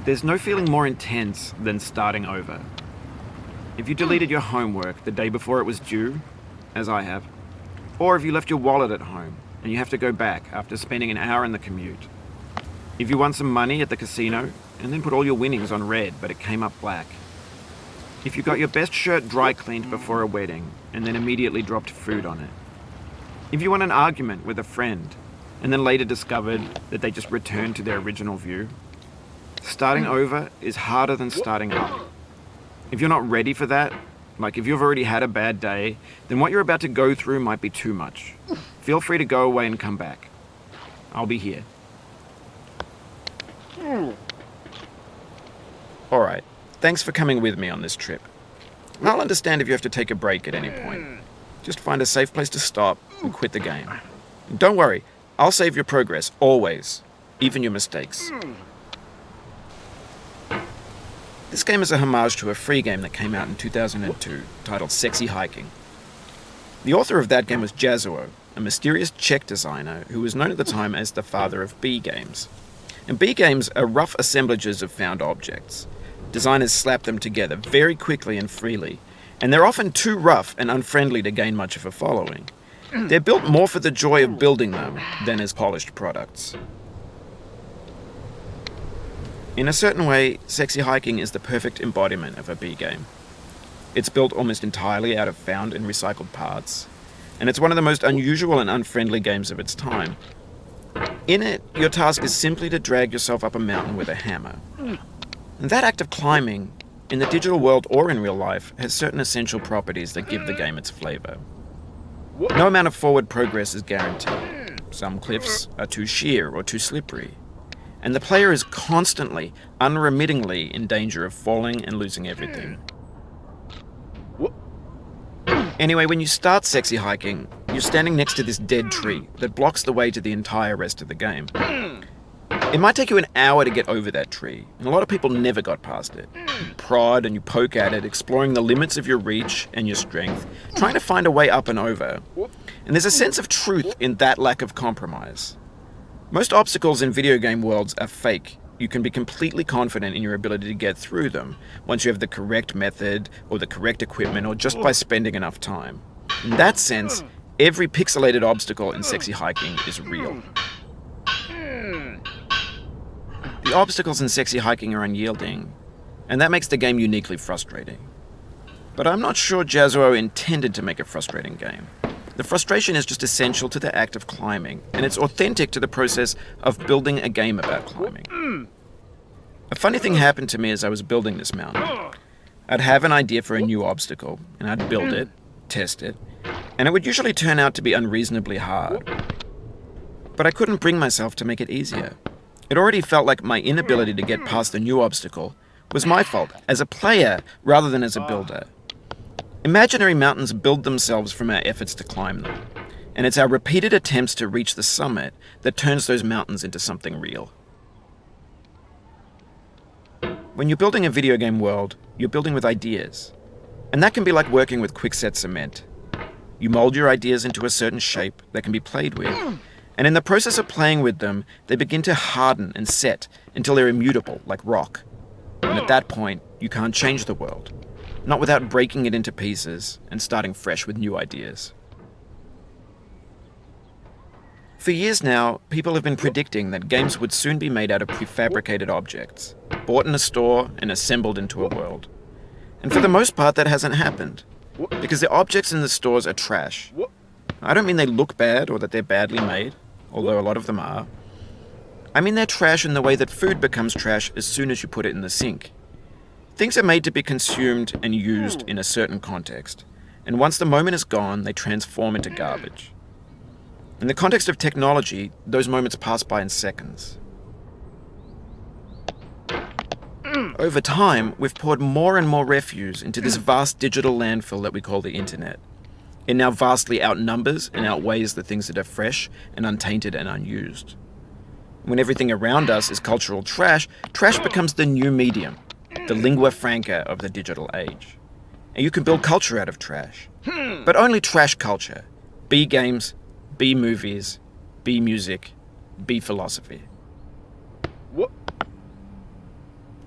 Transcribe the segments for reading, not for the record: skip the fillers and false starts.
There's no feeling more intense than starting over. If you deleted your homework the day before it was due, as I have, or if you left your wallet at home and you have to go back after spending an hour in the commute. If you won some money at the casino and then put all your winnings on red but it came up black. If you got your best shirt dry cleaned before a wedding and then immediately dropped food on it. If you won an argument with a friend and then later discovered that they just returned to their original view. Starting over is harder than starting up. If you're not ready for that, like if you've already had a bad day, then what you're about to go through might be too much. Feel free to go away and come back. I'll be here. Alright, thanks for coming with me on this trip. I'll understand if you have to take a break at any point. Just find a safe place to stop and quit the game. And don't worry, I'll save your progress, always. Even your mistakes. This game is a homage to a free game that came out in 2002, titled Sexy Hiking. The author of that game was Jazzuo, a mysterious Czech designer who was known at the time as the father of B games. And B games are rough assemblages of found objects. Designers slap them together very quickly and freely, and they're often too rough and unfriendly to gain much of a following. They're built more for the joy of building them than as polished products. In a certain way, Sexy Hiking is the perfect embodiment of a B game. It's built almost entirely out of found and recycled parts, and it's one of the most unusual and unfriendly games of its time. In it, your task is simply to drag yourself up a mountain with a hammer. And that act of climbing, in the digital world or in real life, has certain essential properties that give the game its flavor. No amount of forward progress is guaranteed. Some cliffs are too sheer or too slippery. And the player is constantly, unremittingly in danger of falling and losing everything. Anyway, when you start Sexy Hiking, you're standing next to this dead tree that blocks the way to the entire rest of the game. It might take you an hour to get over that tree, and a lot of people never got past it. You prod and you poke at it, exploring the limits of your reach and your strength, trying to find a way up and over. And there's a sense of truth in that lack of compromise. Most obstacles in video game worlds are fake. You can be completely confident in your ability to get through them once you have the correct method or the correct equipment or just by spending enough time. In that sense, every pixelated obstacle in Sexy Hiking is real. The obstacles in Sexy Hiking are unyielding, and that makes the game uniquely frustrating. But I'm not sure Jazzuo intended to make a frustrating game. The frustration is just essential to the act of climbing, and it's authentic to the process of building a game about climbing. A funny thing happened to me as I was building this mountain. I'd have an idea for a new obstacle, and I'd build it, test it, and it would usually turn out to be unreasonably hard. But I couldn't bring myself to make it easier. It already felt like my inability to get past the new obstacle was my fault, as a player rather than as a builder. Imaginary mountains build themselves from our efforts to climb them, and it's our repeated attempts to reach the summit that turns those mountains into something real. When you're building a video game world, you're building with ideas, and that can be like working with quickset cement. You mold your ideas into a certain shape that can be played with, and in the process of playing with them, they begin to harden and set until they're immutable, like rock. And at that point, you can't change the world. Not without breaking it into pieces and starting fresh with new ideas. For years now, people have been predicting that games would soon be made out of prefabricated objects, bought in a store and assembled into a world. And for the most part, that hasn't happened, because the objects in the stores are trash. I don't mean they look bad or that they're badly made, although a lot of them are. I mean they're trash in the way that food becomes trash as soon as you put it in the sink. Things are made to be consumed and used in a certain context, and once the moment is gone, they transform into garbage. In the context of technology, those moments pass by in seconds. Over time, we've poured more and more refuse into this vast digital landfill that we call the internet. It now vastly outnumbers and outweighs the things that are fresh and untainted and unused. When everything around us is cultural trash, trash becomes the new medium. The lingua franca of the digital age. And you can build culture out of trash. But only trash culture. B games, B movies, B music, B philosophy.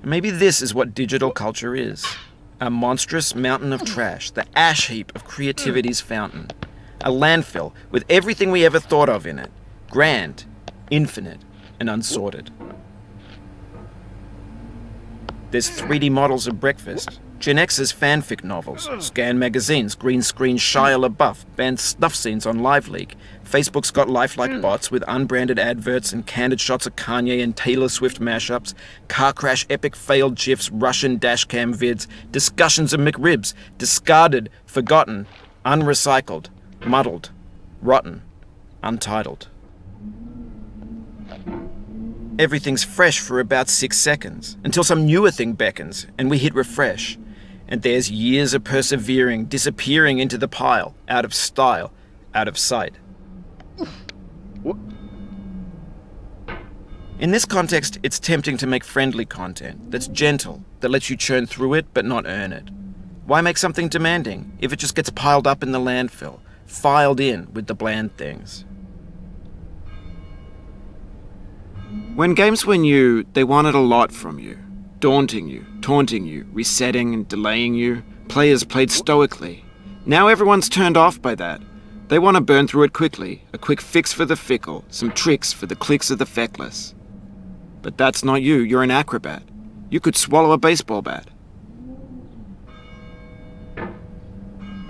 Maybe this is what digital culture is. A monstrous mountain of trash, the ash heap of creativity's fountain. A landfill with everything we ever thought of in it. Grand, infinite, and unsorted. There's 3D models of breakfast, Gen X's fanfic novels, scan magazines, green screen Shia LaBeouf, banned snuff scenes on LiveLeak. Facebook's got lifelike bots with unbranded adverts and candid shots of Kanye and Taylor Swift mashups, car crash epic failed GIFs, Russian dashcam vids, discussions of McRibs, discarded, forgotten, unrecycled, muddled, rotten, untitled. Everything's fresh for about 6 seconds, until some newer thing beckons, and we hit refresh. And there's years of persevering disappearing into the pile, out of style, out of sight. In this context, it's tempting to make friendly content that's gentle, that lets you churn through it but not earn it. Why make something demanding if it just gets piled up in the landfill, filed in with the bland things? When games were new, they wanted a lot from you. Daunting you, taunting you, resetting and delaying you. Players played stoically. Now everyone's turned off by that. They want to burn through it quickly, a quick fix for the fickle, some tricks for the clicks of the feckless. But that's not you, you're an acrobat. You could swallow a baseball bat.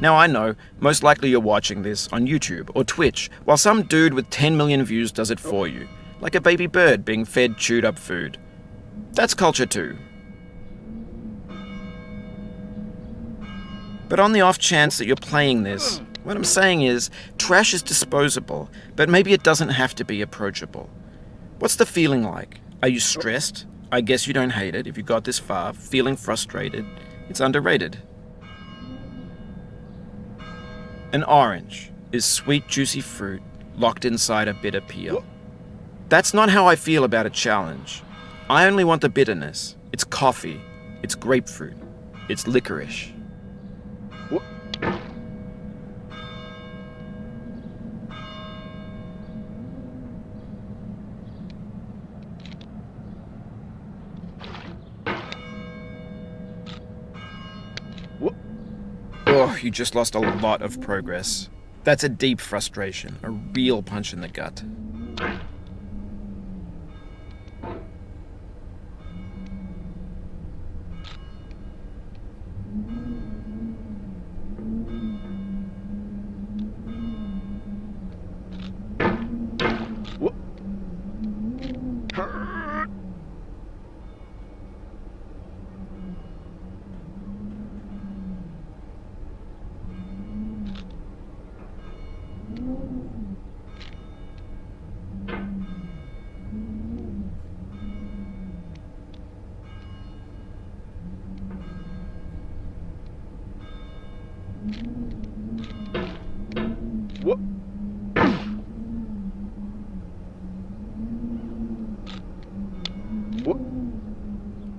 Now I know, most likely you're watching this on YouTube or Twitch, while some dude with 10 million views does it for you. Like a baby bird being fed chewed up food. That's culture too. But on the off chance that you're playing this, what I'm saying is, trash is disposable, but maybe it doesn't have to be approachable. What's the feeling like? Are you stressed? I guess you don't hate it if you got this far. Feeling frustrated? It's underrated. An orange is sweet, juicy fruit locked inside a bitter peel. That's not how I feel about a challenge. I only want the bitterness. It's coffee. It's grapefruit. It's licorice. Oh, you just lost a lot of progress. That's a deep frustration, a real punch in the gut.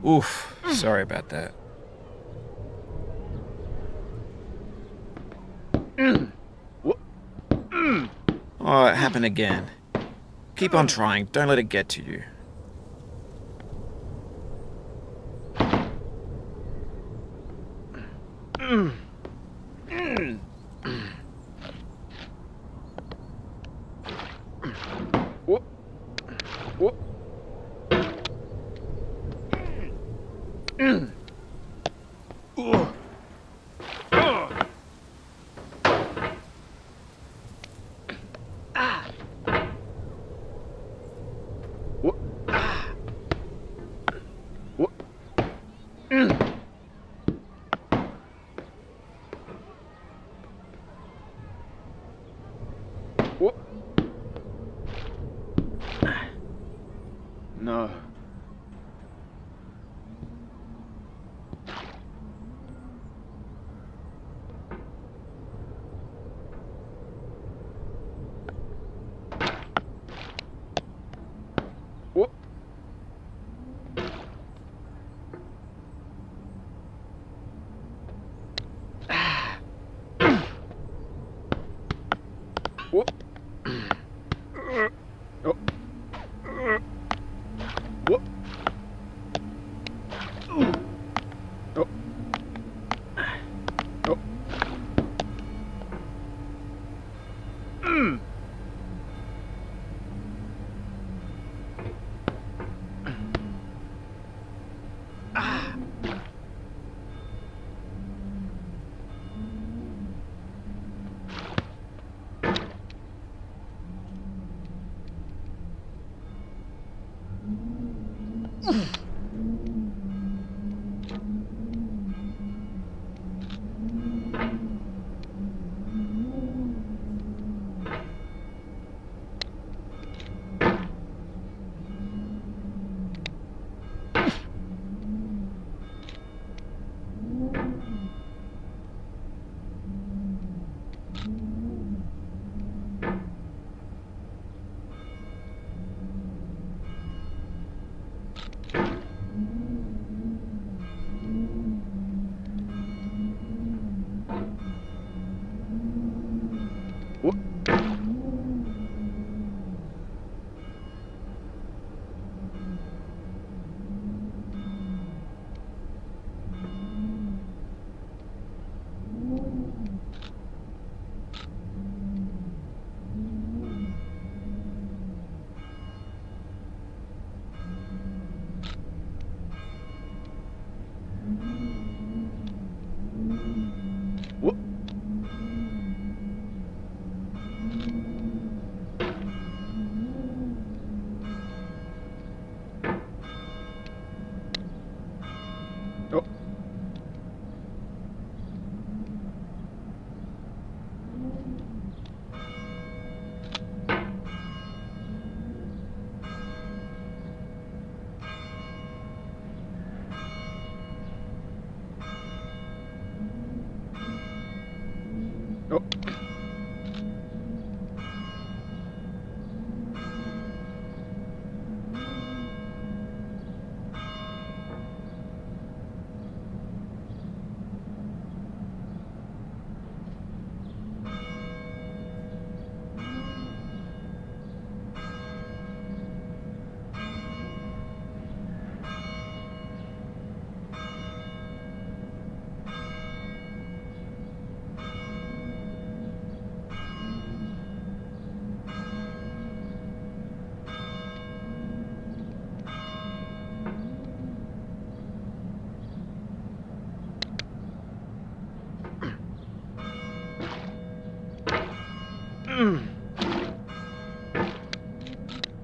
Oof, sorry about that. Oh, it happened again. Keep on trying, don't let it get to you. No. Whoop. Whoop. Oh. Whoop.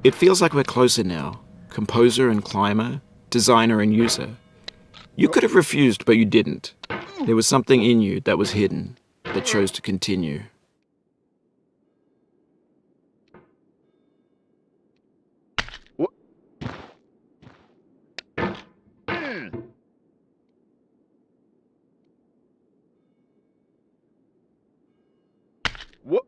It feels like we're closer now. Composer and climber, designer and user. You could have refused, but you didn't. There was something in you that was hidden, that chose to continue. What? What?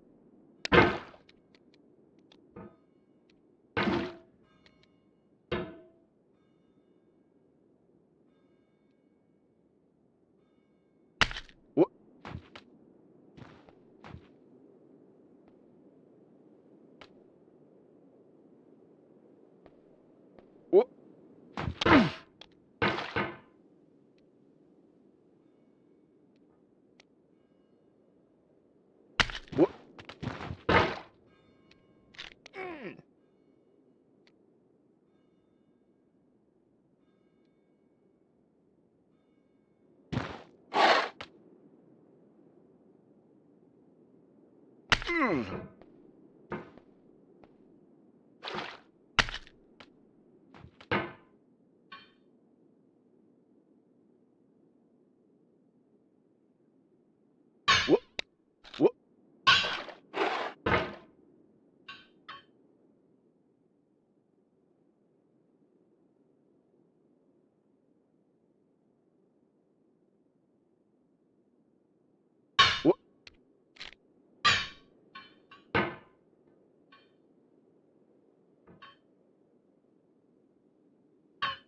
What? What? What? What? What?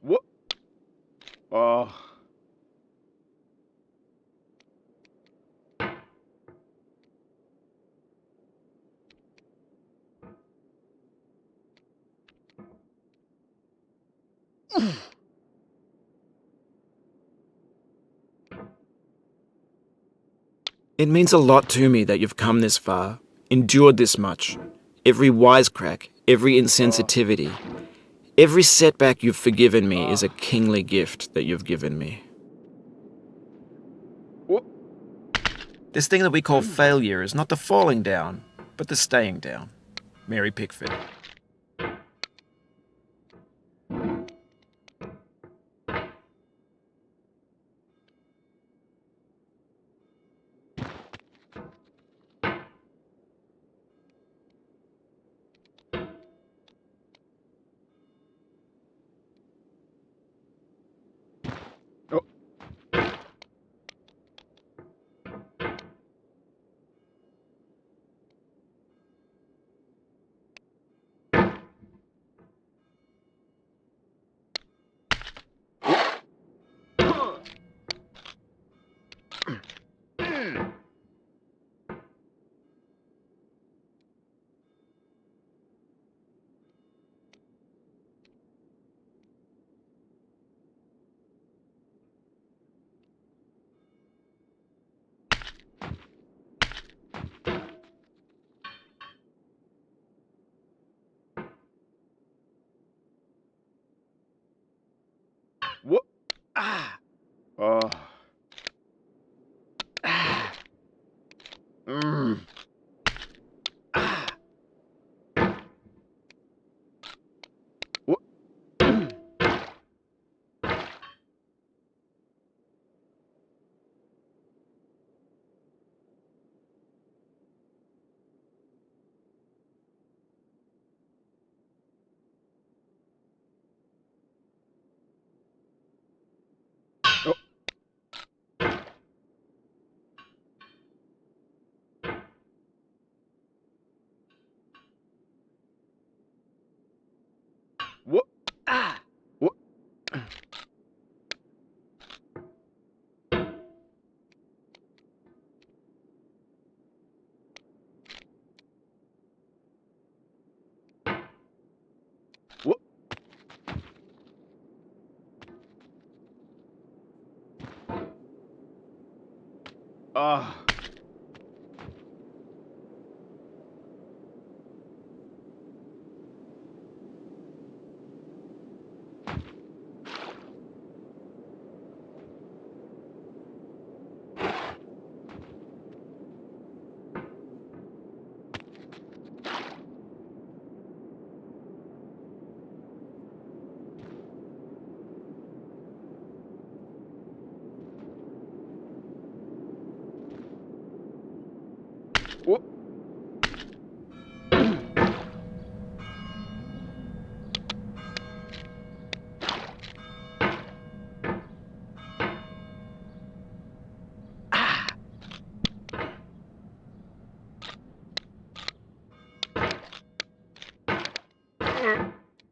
What? Oh. It means a lot to me that you've come this far, endured this much. Every wisecrack, every insensitivity, every setback you've forgiven me is a kingly gift that you've given me. What? This thing that we call failure is not the falling down, but the staying down. Mary Pickford. Ah. Whoop.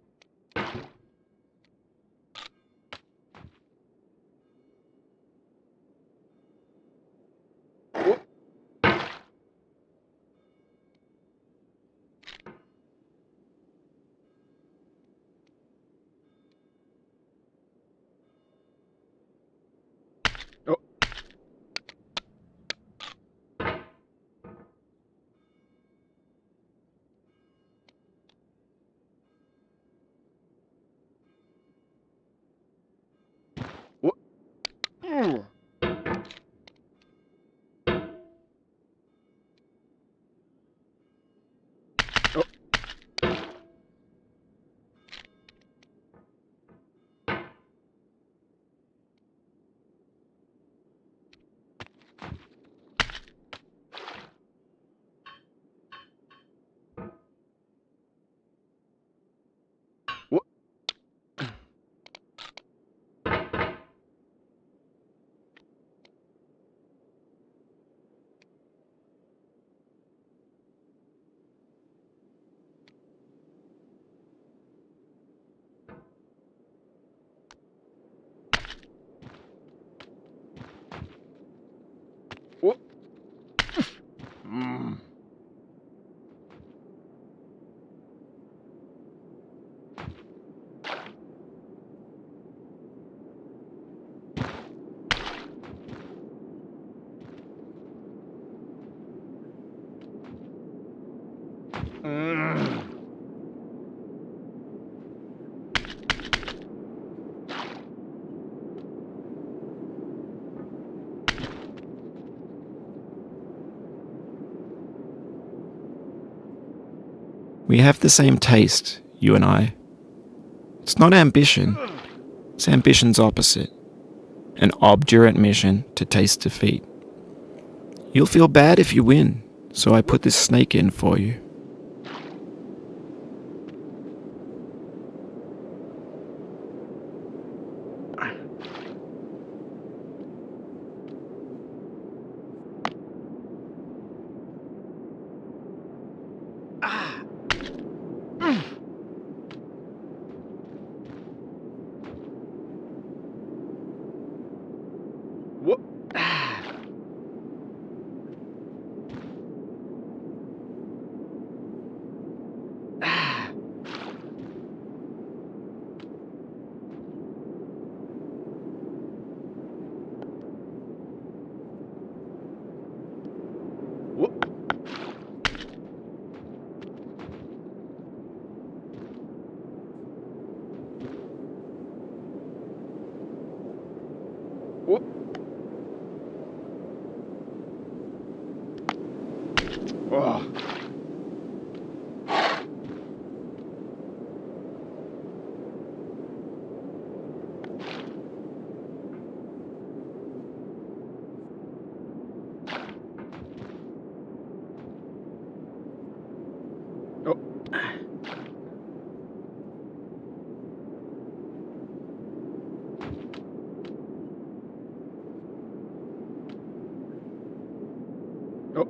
Whoop. Oh. Whoop. Mm. Oh. Whoop. Whoop. Mm. Mm. We have the same taste, you and I. It's not ambition, it's ambition's opposite. An obdurate mission to taste defeat. You'll feel bad if you win, so I put this snake in for you. Ah. Mm. Whoop. Ah. Ah. Whoop. Whoop. Oh. Oh. Oh.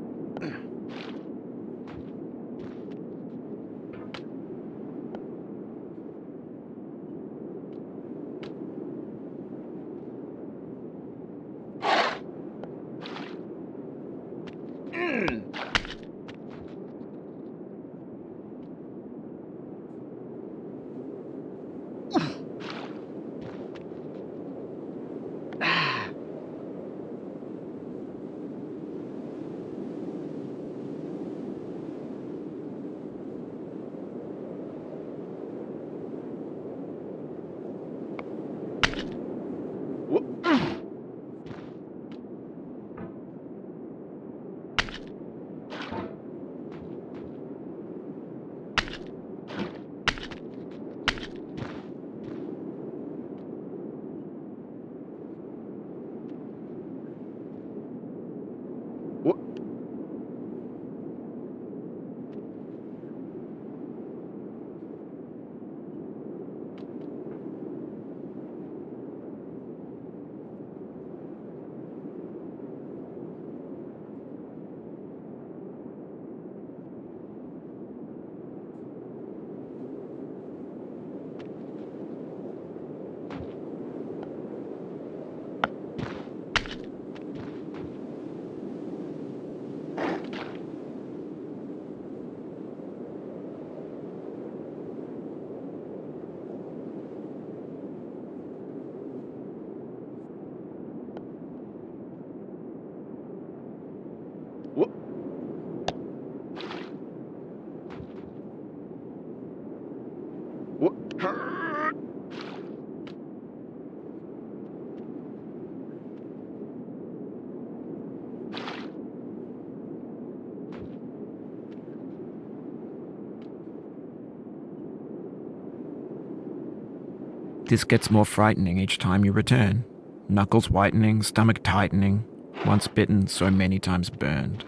This gets more frightening each time you return. Knuckles whitening, stomach tightening. Once bitten, so many times burned.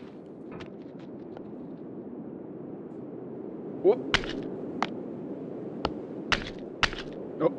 Whoop. Oh.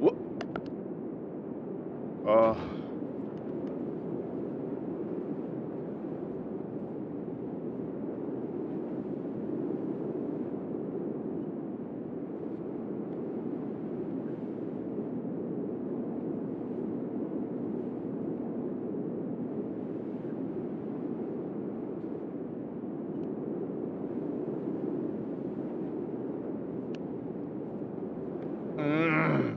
Whoop. Oh. Mm.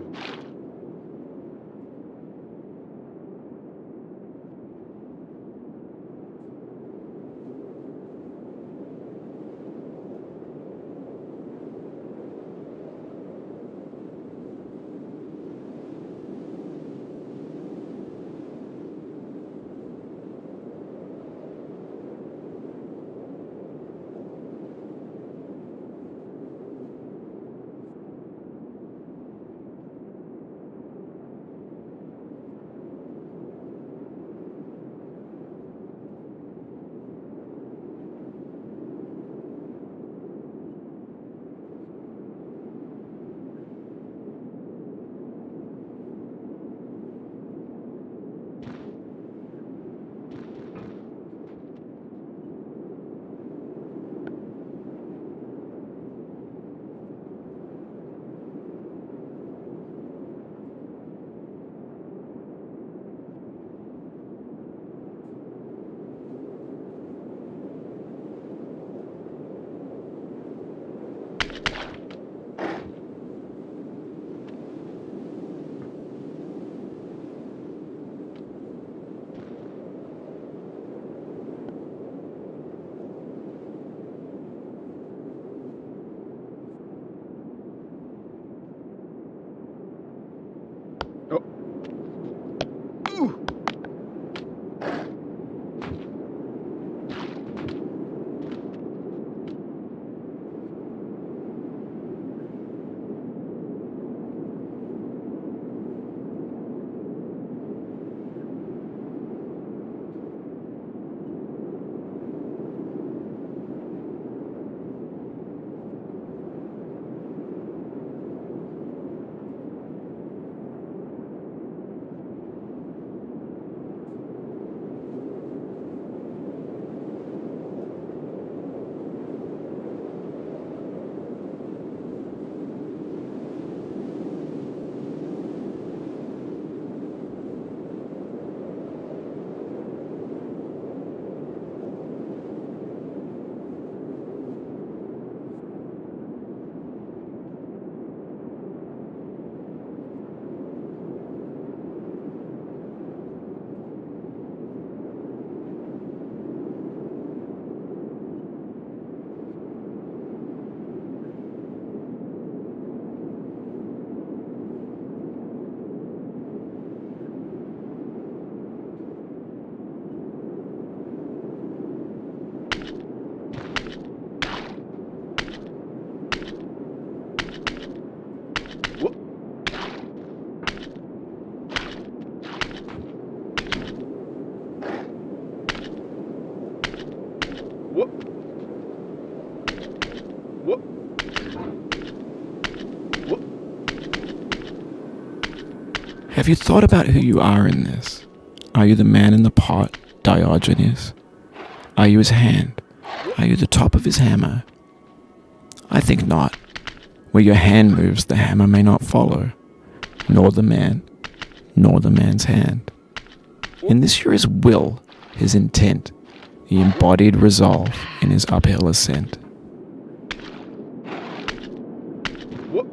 Oh. Ooh. Have you thought about who you are in this? Are you the man in the pot, Diogenes? Are you his hand? Are you the top of his hammer? I think not. Where your hand moves, the hammer may not follow, nor the man, nor the man's hand. In this you're his will, his intent, the embodied resolve in his uphill ascent. What?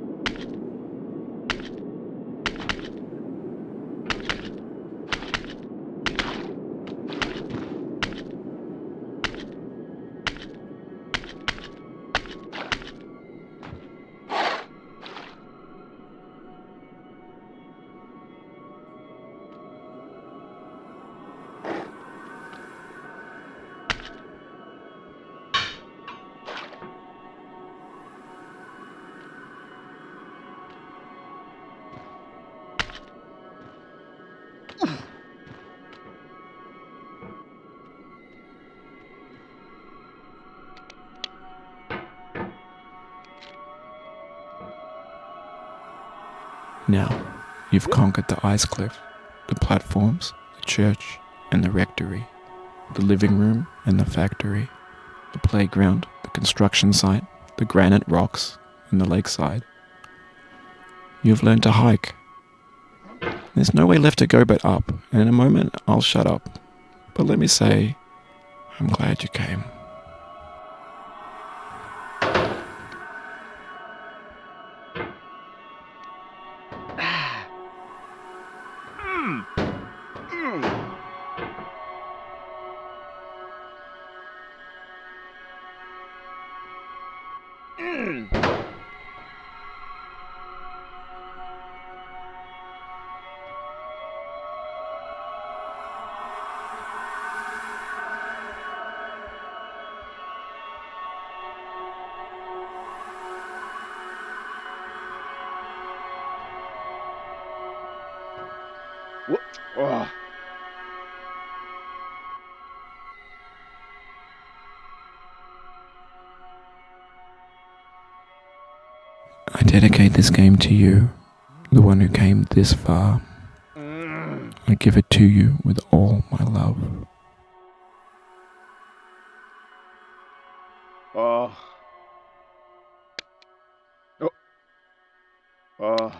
Now, you've conquered the ice cliff, the platforms, the church, and the rectory, the living room and the factory, the playground, the construction site, the granite rocks, and the lakeside. You've learned to hike. There's no way left to go but up, and in a moment I'll shut up. But let me say, I'm glad you came. What? Oh. I dedicate this game to you, the one who came this far. I give it to you with all my love. Oh. Oh. Oh.